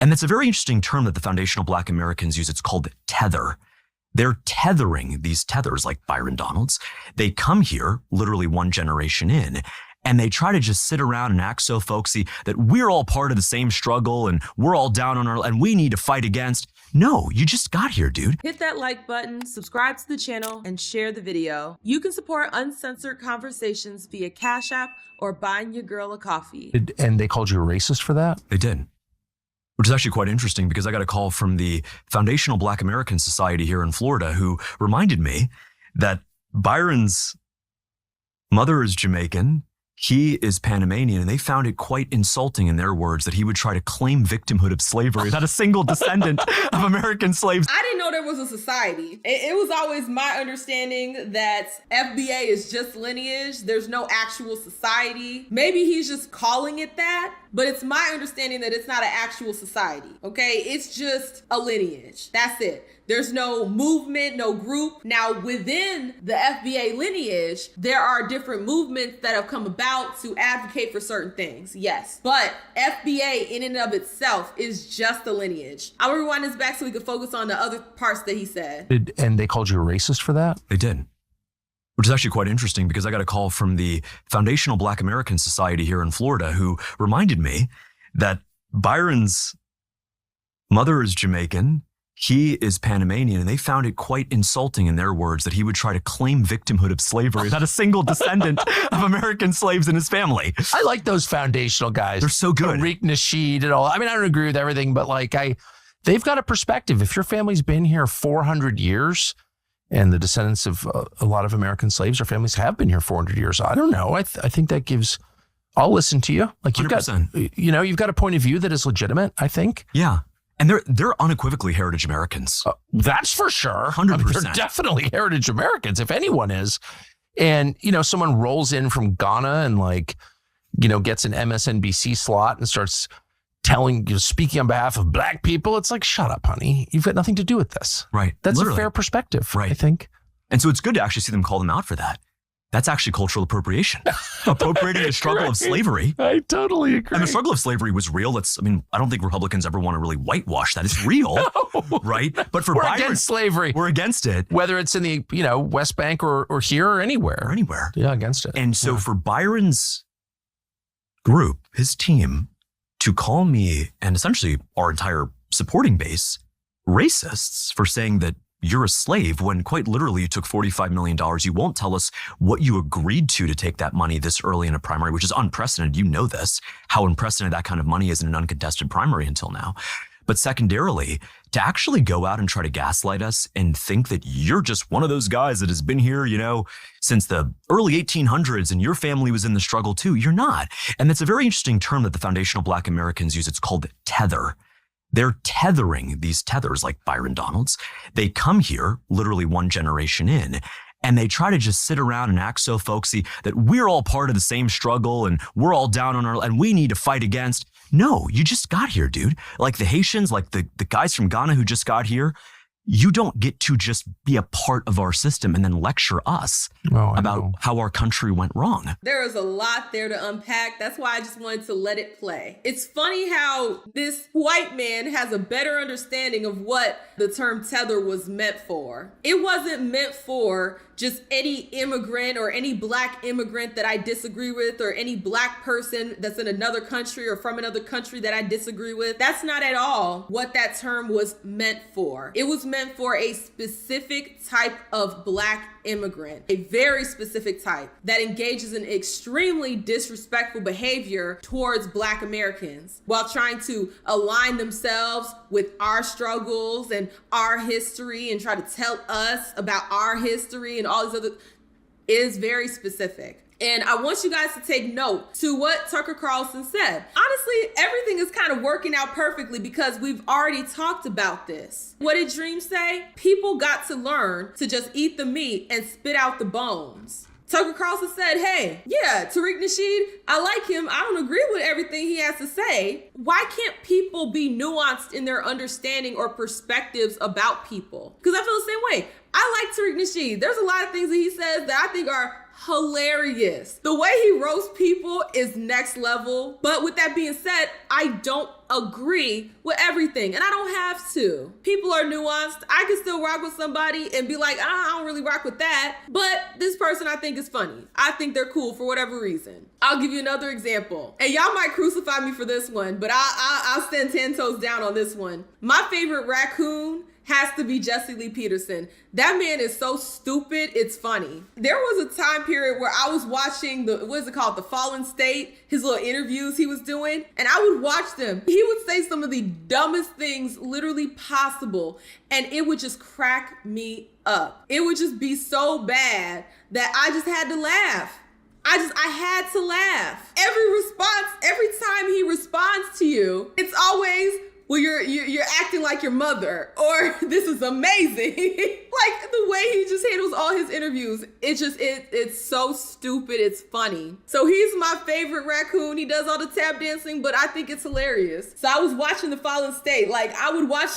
And that's a very interesting term that the foundational Black Americans use. It's called tether. They're tethering these tethers like Byron Donalds. They come here literally one generation in, and they try to just sit around and act so folksy that we're all part of the same struggle and we're all down on our, and we need to fight against. No, you just got here, dude. Hit that like button, subscribe to the channel, and share the video. You can support Uncensored Conversations via Cash App or buying your girl a coffee. And they called you a racist for that? They did. Which is actually quite interesting because I got a call from the Foundational Black American Society here in Florida who reminded me that Byron's mother is Jamaican, he is Panamanian, and they found it quite insulting in their words that he would try to claim victimhood of slavery, not a single descendant of American slaves. I didn't know there was a society. It was always my understanding that FBA is just lineage. There's no actual society. Maybe he's just calling it that, but it's my understanding that it's not an actual society, okay? It's just a lineage. That's it. There's no movement, no group. Now, within the FBA lineage, there are different movements that have come about to advocate for certain things, yes. But FBA in and of itself is just a lineage. I'll rewind this back so we can focus on the other parts that he said. And they called you a racist for that? They did. Which is actually quite interesting because I got a call from the Foundational Black American Society here in Florida who reminded me that Byron's mother is Jamaican, he is Panamanian, and they found it quite insulting in their words that he would try to claim victimhood of slavery, not a single descendant of American slaves in his family. I like those foundational guys. They're so good. Tariq Nasheed and all. I mean, I don't agree with everything, but like they've got a perspective. If your family's been here 400 years and the descendants of a lot of American slaves or families have been here 400 years, I don't know. I think that gives, I'll listen to you. Like you've 100%. you've got a point of view that is legitimate, I think. Yeah. And they're unequivocally heritage Americans. That's for sure. 100%. They're definitely heritage Americans, if anyone is. And, someone rolls in from Ghana and gets an MSNBC slot and starts speaking on behalf of Black people. It's like, shut up, honey. You've got nothing to do with this. Right. That's Literally. a fair perspective, right. I think. And so it's good to actually see them call them out for that. That's actually cultural appropriation. Appropriating the struggle of slavery. I totally agree. And the struggle of slavery was real. I don't think Republicans ever want to really whitewash that. It's real, right? But for we're Byron, against slavery. We're against it. Whether it's in the, West Bank or here or anywhere. Or anywhere. Yeah, against it. And so for Byron's group, his team, to call me and essentially our entire supporting base racists for saying that you're a slave when quite literally you took $45 million. You won't tell us what you agreed to take that money this early in a primary, which is unprecedented. You know this, how unprecedented that kind of money is in an uncontested primary until now. But secondarily, to actually go out and try to gaslight us and think that you're just one of those guys that has been here, since the early 1800s and your family was in the struggle too, you're not. And that's a very interesting term that the Foundational Black Americans use. It's called tether. They're tethering these tethers like Byron Donalds. They come here literally one generation in, and they try to just sit around and act so folksy that we're all part of the same struggle and we're all down on our, and we need to fight against. No, you just got here, dude. Like the Haitians, like the guys from Ghana who just got here, you don't get to just be a part of our system and then lecture us about how our country went wrong. There is a lot there to unpack. That's why I just wanted to let it play. It's funny how this white man has a better understanding of what the term tether was meant for. It wasn't meant for just any immigrant or any Black immigrant that I disagree with or any Black person that's in another country or from another country that I disagree with. That's not at all what that term was meant for. It was meant for a specific type of Black immigrant, a very specific type that engages in extremely disrespectful behavior towards Black Americans while trying to align themselves with our struggles and our history and try to tell us about our history and all these other, is very specific. And I want you guys to take note to what Tucker Carlson said. Honestly, everything is kind of working out perfectly because we've already talked about this. What did Dream say? People got to learn to just eat the meat and spit out the bones. Tucker Carlson said, hey, yeah, Tariq Nasheed, I like him. I don't agree with everything he has to say. Why can't people be nuanced in their understanding or perspectives about people? Because I feel the same way. I like Tariq Nasheed. There's a lot of things that he says that I think are hilarious. The way he roasts people is next level. But with that being said, I don't agree with everything, and I don't have to. People are nuanced. I can still rock with somebody and be like, I don't really rock with that, but this person I think is funny. I think they're cool for whatever reason. I'll give you another example, and y'all might crucify me for this one, but I'll stand 10 toes down on this one. My favorite raccoon has to be Jesse Lee Peterson. That man is so stupid, it's funny. There was a time period where I was watching The Fallen State, his little interviews he was doing, and I would watch them. He would say some of the dumbest things literally possible, and it would just crack me up. It would just be so bad that I just had to laugh. I had to laugh. Every time he responds to you, it's always, well, you're acting like your mother, or this is amazing. Like the way he just handles all his interviews, it's so stupid, it's funny. So he's my favorite raccoon. He does all the tap dancing, but I think it's hilarious. So I was watching The Fallen State. Like I would watch,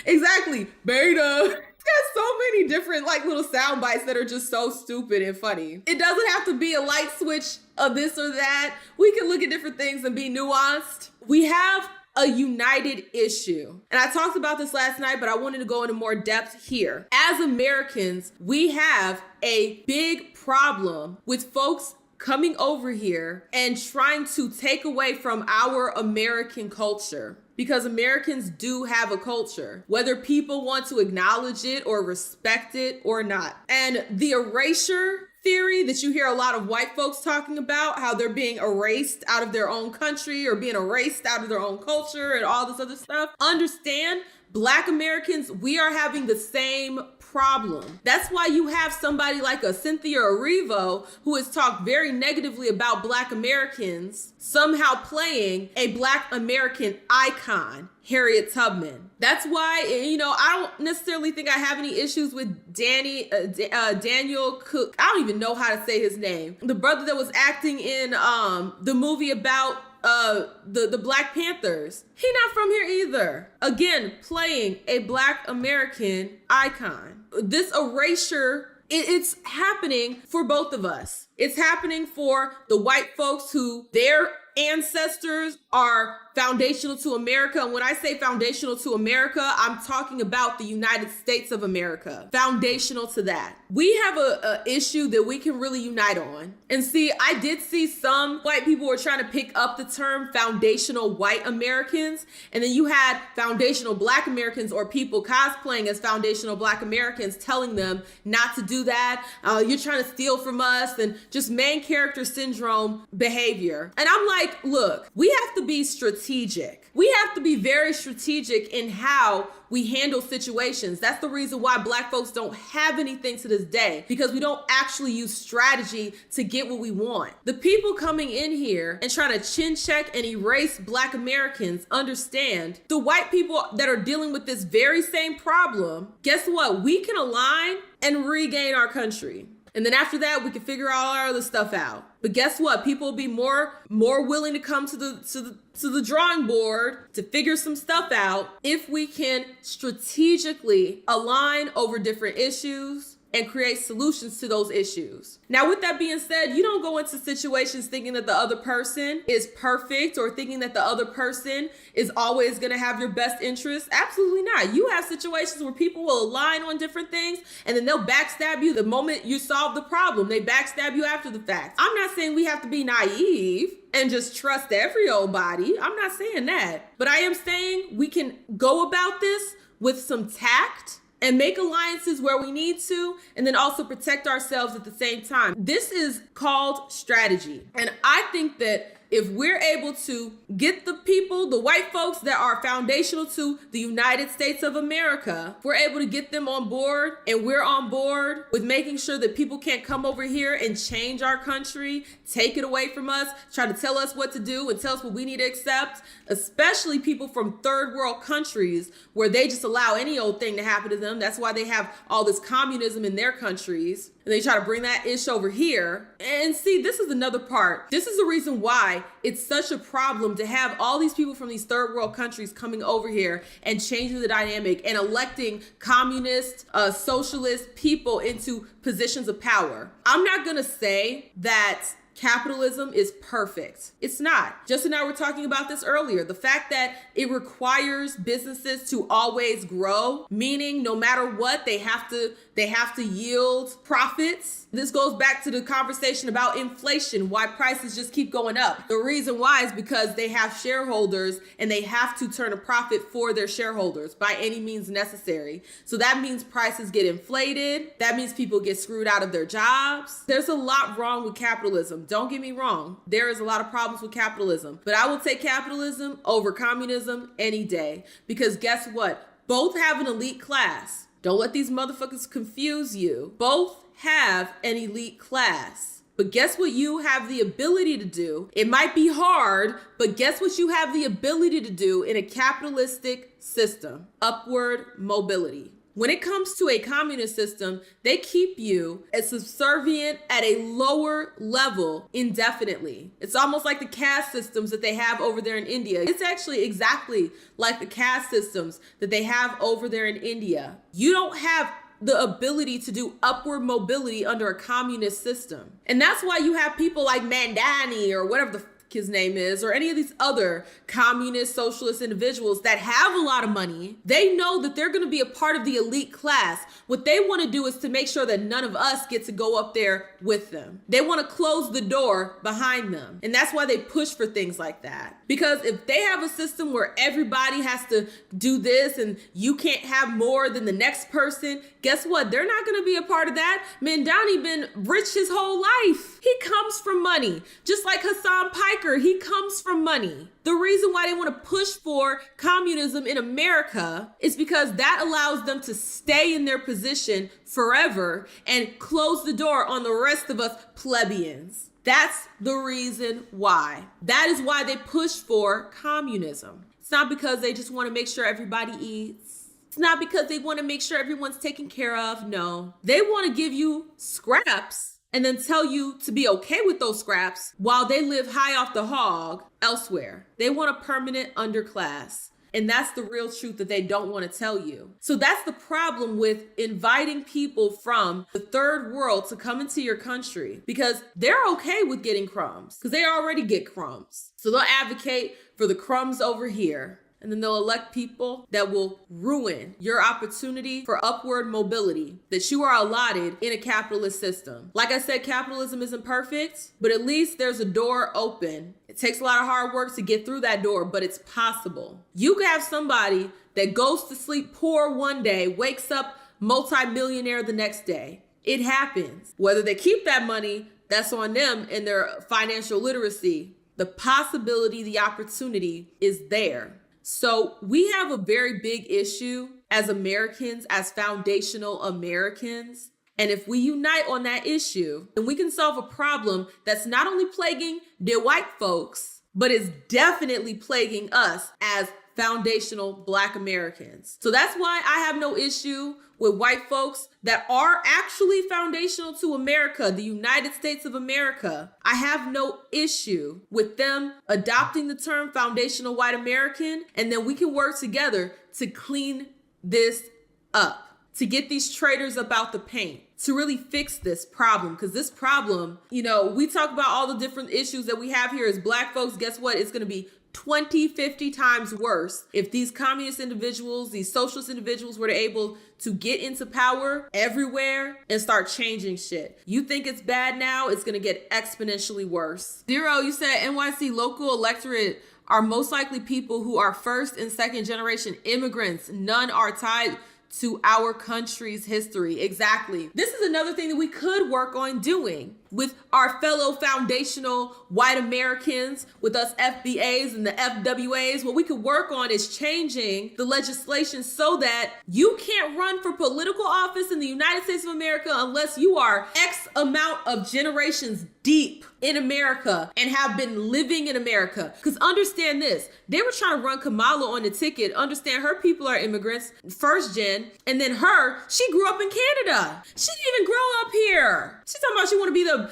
exactly, beta. There's so many different like little sound bites that are just so stupid and funny. It doesn't have to be a light switch of this or that. We can look at different things and be nuanced. We have a united issue. And I talked about this last night, but I wanted to go into more depth here. As Americans, we have a big problem with folks coming over here and trying to take away from our American culture. Because Americans do have a culture, whether people want to acknowledge it or respect it or not. And the erasure theory that you hear a lot of white folks talking about, how they're being erased out of their own country or being erased out of their own culture and all this other stuff. Understand, Black Americans, we are having the same problem. That's why you have somebody like a Cynthia Erivo who has talked very negatively about Black Americans somehow playing a Black American icon, Harriet Tubman. That's why, I don't necessarily think I have any issues with Daniel Cook. I don't even know how to say his name. The brother that was acting in the movie about the Black Panthers. He not from here either. Again, playing a Black American icon. This erasure, it's happening for both of us. It's happening for the white folks who their ancestors are foundational to America. And when I say foundational to America, I'm talking about the United States of America. Foundational to that. We have a issue that we can really unite on. And see, I did see some white people were trying to pick up the term foundational white Americans. And then you had foundational Black Americans or people cosplaying as foundational Black Americans telling them not to do that. You're trying to steal from us, and just main character syndrome behavior. And I'm like, look, we have to be strategic. We have to be very strategic in how we handle situations. That's the reason why Black folks don't have anything to this day, because we don't actually use strategy to get what we want. The people coming in here and trying to chin check and erase Black Americans understand the white people that are dealing with this very same problem. Guess what? We can align and regain our country. And then after that, we can figure all our other stuff out. But guess what? People will be more willing to come to the drawing board to figure some stuff out if we can strategically align over different issues and create solutions to those issues. Now, with that being said, you don't go into situations thinking that the other person is perfect or thinking that the other person is always gonna have your best interest. Absolutely not. You have situations where people will align on different things and then they'll backstab you the moment you solve the problem. They backstab you after the fact. I'm not saying we have to be naive and just trust every old body. I'm not saying that. But I am saying we can go about this with some tact and make alliances where we need to, and then also protect ourselves at the same time. This is called strategy. And I think that if we're able to get the people, the white folks that are foundational to the United States of America, if we're able to get them on board, and we're on board with making sure that people can't come over here and change our country, take it away from us, try to tell us what to do and tell us what we need to accept, especially people from third world countries where they just allow any old thing to happen to them. That's why they have all this communism in their countries. And they try to bring that ish over here. And see, this is another part. This is the reason why it's such a problem to have all these people from these third world countries coming over here and changing the dynamic and electing communist, socialist people into positions of power. I'm not gonna say that capitalism is perfect. It's not. Justin and I were talking about this earlier. The fact that it requires businesses to always grow, meaning no matter what, they have to yield profits. This goes back to the conversation about inflation, why prices just keep going up. The reason why is because they have shareholders and they have to turn a profit for their shareholders by any means necessary. So that means prices get inflated. That means people get screwed out of their jobs. There's a lot wrong with capitalism. Don't get me wrong. There is a lot of problems with capitalism, but I will take capitalism over communism any day, because guess what? Both have an elite class. Don't let these motherfuckers confuse you. Both have an elite class. But guess what you have the ability to do? It might be hard, but guess what you have the ability to do in a capitalistic system? Upward mobility. When it comes to a communist system, they keep you as subservient at a lower level indefinitely. It's almost like the caste systems that they have over there in India. It's actually exactly like the caste systems that they have over there in India. You don't have the ability to do upward mobility under a communist system. And that's why you have people like Mandani or whatever the his name is, or any of these other communist socialist individuals that have a lot of money. They know that they're going to be a part of the elite class. What they want to do is to make sure that none of us get to go up there with them. They want to close the door behind them. And that's why they push for things like that. Because if they have a system where everybody has to do this and you can't have more than the next person, guess what? They're not going to be a part of that. Mandani been rich his whole life. He comes from money. Just like Hassan Piker, he comes from money. The reason why they want to push for communism in America is because that allows them to stay in their position forever and close the door on the rest of us plebeians. That's the reason why. That is why they push for communism. It's not because they just want to make sure everybody eats. It's not because they want to make sure everyone's taken care of. No, they want to give you scraps and then tell you to be okay with those scraps while they live high off the hog elsewhere. They want a permanent underclass. And that's the real truth that they don't want to tell you. So that's the problem with inviting people from the third world to come into your country, because they're okay with getting crumbs because they already get crumbs. So they'll advocate for the crumbs over here. And then they'll elect people that will ruin your opportunity for upward mobility that you are allotted in a capitalist system. Like I said, capitalism isn't perfect, but at least there's a door open. It takes a lot of hard work to get through that door, but it's possible. You could have somebody that goes to sleep poor one day, wakes up multi-millionaire the next day. It happens. Whether they keep that money, that's on them and their financial literacy. The possibility, the opportunity is there. So we have a very big issue as Americans, as foundational Americans. And if we unite on that issue, then we can solve a problem that's not only plaguing the white folks, but is definitely plaguing us as foundational Black Americans. So that's why I have no issue with white folks that are actually foundational to America, the United States of America. I have no issue with them adopting the term foundational white American, and then we can work together to clean this up, to get these traitors up out the paint, to really fix this problem. Because this problem, we talk about all the different issues that we have here as Black folks. Guess what? It's going to be 20, 50 times worse if these communist individuals, these socialist individuals were able to get into power everywhere and start changing shit. You think it's bad now, it's going to get exponentially worse. Zero, you said NYC local electorate are most likely people who are first and second generation immigrants. None are tied to our country's history. Exactly. This is another thing that we could work on doing with our fellow foundational white Americans, with us FBAs and the FWAs. What we could work on is changing the legislation so that you can't run for political office in the United States of America unless you are X amount of generations deep in America and have been living in America. Because understand this, they were trying to run Kamala on the ticket. Understand her people are immigrants, first gen, and then she grew up in Canada. She didn't even grow up here. She's talking about she want to be the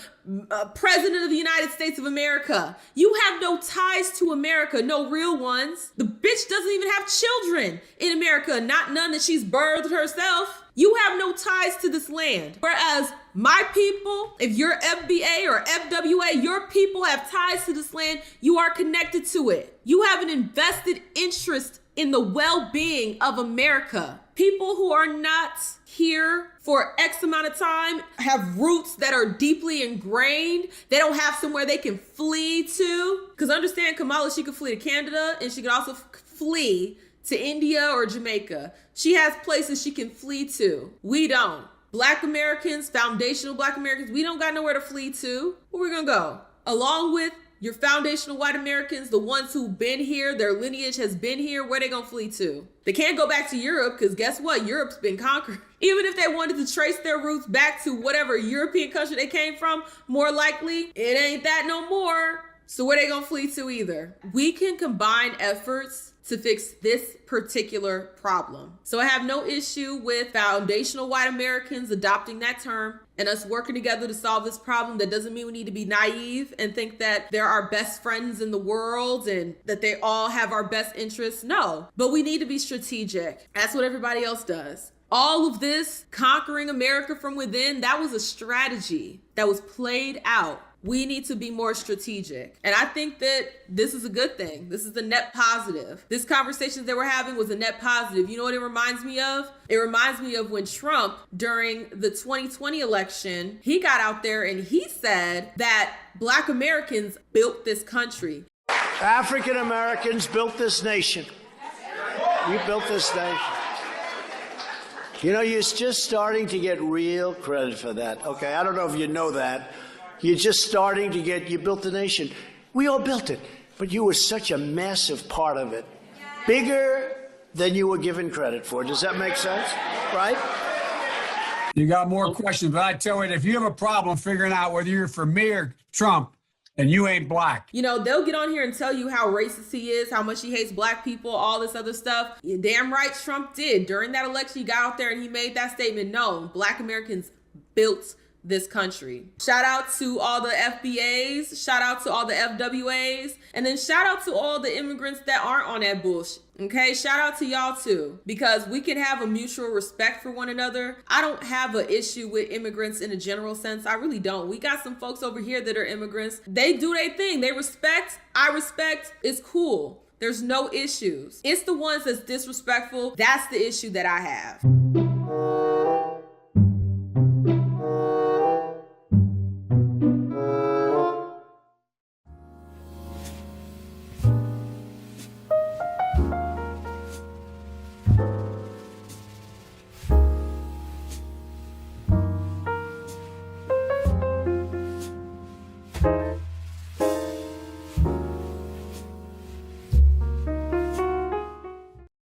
president of the United States of America. You have no ties to America, no real ones. The bitch doesn't even have children in America, not none that she's birthed herself. You have no ties to this land. Whereas my people, if you're FBA or FWA, your people have ties to this land. You are connected to it. You have an invested interest in the well-being of America. People who are not here for X amount of time have roots that are deeply ingrained. They don't have somewhere they can flee to. Because understand, Kamala, she could flee to Canada and she could also flee to India or Jamaica. She has places she can flee to. We don't. Black Americans, foundational Black Americans, we don't got nowhere to flee to. Where we gonna go? Along with your foundational white Americans, the ones who've been here, their lineage has been here, where they gonna flee to? They can't go back to Europe because guess what? Europe's been conquered. Even if they wanted to trace their roots back to whatever European country they came from, more likely, it ain't that no more. So where they gonna flee to either? We can combine efforts to fix this particular problem. So I have no issue with foundational white Americans adopting that term and us working together to solve this problem. That doesn't mean we need to be naive and think that they're our best friends in the world and that they all have our best interests. No, but we need to be strategic. That's what everybody else does. All of this conquering America from within, that was a strategy that was played out. We need to be more strategic. And I think that this is a good thing. This is the net positive. This conversation that we're having was a net positive. You know what it reminds me of? It reminds me of when Trump, during the 2020 election, he got out there and he said that Black Americans built this country. African Americans built this nation. You built this nation. You know, you're just starting to get real credit for that. Okay, I don't know if you know that. You're just starting to get, you built the nation. We all built it, but you were such a massive part of it. Bigger than you were given credit for. Does that make sense? Right? You got more questions, but I tell you, if you have a problem figuring out whether you're for me or Trump, and you ain't black. You know, they'll get on here and tell you how racist he is, how much he hates Black people, all this other stuff. You're damn right Trump did. During that election, he got out there and he made that statement known. Black Americans built this country. Shout out to all the FBAs, shout out to all the FWAs, and then shout out to all the immigrants that aren't on that bullshit. Okay, shout out to y'all too, because we can have a mutual respect for one another. I don't have an issue with immigrants in a general sense. I really don't. We got some folks over here that are immigrants. They do their thing. They respect. I respect. It's cool. There's no issues. It's the ones that's disrespectful. That's the issue that I have.